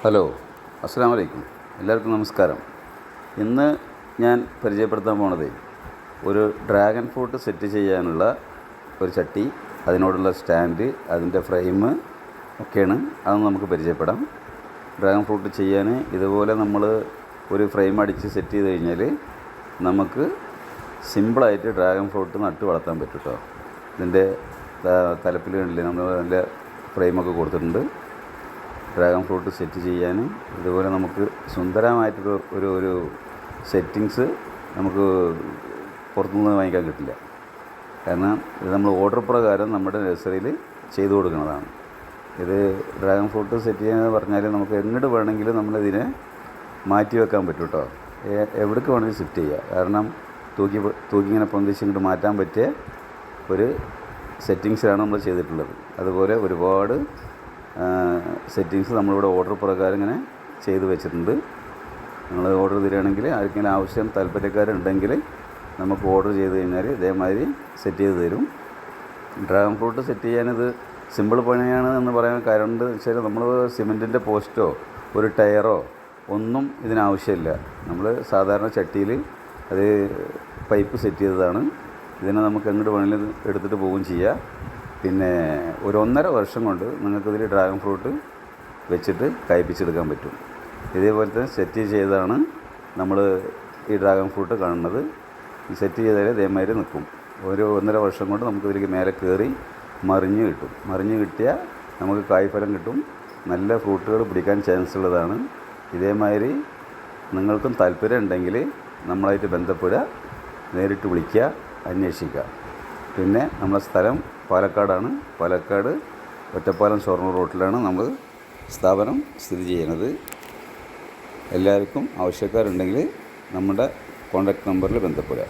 Hello, അസ്സലാമു അലൈക്കും. എല്ലാവർക്കും നമസ്കാരം. ഇന്ന് ഞാൻ പരിചയപ്പെടുത്താൻ പോണത് ഒരു ഡ്രാഗൺ ഫ്രൂട്ട് സെറ്റ് ചെയ്യാനുള്ള ഒരു ചട്ടി, അതിനോടുള്ള സ്റ്റാൻഡ്, അതിൻ്റെ ഫ്രെയിം ഒക്കെയാണ്. അത് നമുക്ക് പരിചയപ്പെടാം. ഡ്രാഗൺ ഫ്രൂട്ട് ചെയ്യാൻ ഇതുപോലെ നമ്മൾ ഒരു ഫ്രെയിം അടിച്ച് സെറ്റ് ചെയ്ത് കഴിഞ്ഞാൽ നമുക്ക് സിമ്പിളായിട്ട് ഡ്രാഗൺ ഫ്രൂട്ട് നട്ട് വളർത്താൻ പറ്റും കേട്ടോ. ഇതിൻ്റെ തലപ്പിൽ കണ്ടില്ലേ, നമ്മൾ നല്ല ഫ്രെയിമൊക്കെ കൊടുത്തിട്ടുണ്ട്. ഡ്രാഗൺ ഫ്രൂട്ട് സെറ്റ് ചെയ്യാൻ ഇതുപോലെ നമുക്ക് സുന്ദരമായിട്ടൊരു ഒരു ഒരു സെറ്റിങ്സ് നമുക്ക് പുറത്തുനിന്ന് വാങ്ങിക്കാൻ കിട്ടില്ല. കാരണം ഇത് നമ്മൾ ഓർഡർ പ്രകാരം നമ്മുടെ നഴ്സറിയിൽ ചെയ്തു കൊടുക്കുന്നതാണ്. ഇത് ഡ്രാഗൺ ഫ്രൂട്ട് സെറ്റ് ചെയ്യാന്ന് പറഞ്ഞാൽ നമുക്ക് എങ്ങോട്ട് വേണമെങ്കിലും നമ്മളിതിനെ മാറ്റി വെക്കാൻ പറ്റും കേട്ടോ. എവിടേക്ക് വേണമെങ്കിലും സെറ്റ് ചെയ്യുക. കാരണം തൂക്കി ഇങ്ങനെ പൊന്തിച്ച് ഇങ്ങോട്ട് മാറ്റാൻ പറ്റിയ ഒരു സെറ്റിങ്സിലാണ് നമ്മൾ ചെയ്തിട്ടുള്ളത്. അതുപോലെ ഒരുപാട് സെറ്റിങ്സ് നമ്മളിവിടെ ഓർഡർ പ്രകാരം ഇങ്ങനെ ചെയ്ത് വെച്ചിട്ടുണ്ട്. നിങ്ങൾ ഓർഡർ തരികയാണെങ്കിൽ ആർക്കെങ്കിലും ആവശ്യം താല്പര്യക്കാരുണ്ടെങ്കിൽ നമുക്ക് ഓർഡർ ചെയ്ത് കഴിഞ്ഞാൽ ഇതേമാതിരി സെറ്റ് ചെയ്ത് തരും. ഡ്രാഗൺ ഫ്രൂട്ട് സെറ്റ് ചെയ്യാനിത് സിമ്പിൾ പണിയാണ് എന്ന് പറയാൻ കാരണം എന്താ വെച്ചാൽ നമ്മൾ സിമെൻറ്റിൻ്റെ പോസ്റ്റോ ഒരു ടയറോ ഒന്നും ഇതിനാവശ്യമില്ല. നമ്മൾ സാധാരണ ചട്ടിയിൽ അത് പൈപ്പ് സെറ്റ് ചെയ്തതാണ്. ഇതിനെ നമുക്ക് എങ്ങോട്ട് വേണമെങ്കിലും എടുത്തിട്ട് പോവുകയും ചെയ്യാം. പിന്നെ ഒരു 1.5 വർഷം കൊണ്ട് നിങ്ങൾക്കിതിൽ ഡ്രാഗൺ ഫ്രൂട്ട് വെച്ചിട്ട് കായ്പ്പിച്ചെടുക്കാൻ പറ്റും. ഇതേപോലത്തെ സെറ്റ് ചെയ്താണ് നമ്മൾ ഈ ഡ്രാഗൺ ഫ്രൂട്ട് കാണുന്നത്. സെറ്റ് ചെയ്താൽ ഇതേമാതിരി നിൽക്കും. ഒരു 1.5 വർഷം കൊണ്ട് നമുക്കിതിലേക്ക് മേലെ കയറി മറിഞ്ഞ് കിട്ടും. മറിഞ്ഞ് കിട്ടിയാൽ നമുക്ക് കായ്ഫലം കിട്ടും. നല്ല ഫ്രൂട്ടുകൾ പിടിക്കാൻ ചാൻസ് ഉള്ളതാണ്. ഇതേമാതിരി നിങ്ങൾക്കും താല്പര്യം ഉണ്ടെങ്കിൽ നമ്മളായിട്ട് ബന്ധപ്പെടുക, നേരിട്ട് വിളിക്കുക, അന്വേഷിക്കുക. പിന്നെ നമ്മുടെ സ്ഥലം പാലക്കാടാണ്. പാലക്കാട് ഒറ്റപ്പാലം ഷൊർണൂർ റോട്ടിലാണ് നമ്മൾ സ്ഥാപനം സ്ഥിതി ചെയ്യുന്നത്. എല്ലാവർക്കും ആവശ്യക്കാരുണ്ടെങ്കിൽ നമ്മുടെ കോൺടാക്റ്റ് നമ്പറിൽ ബന്ധപ്പെടുക.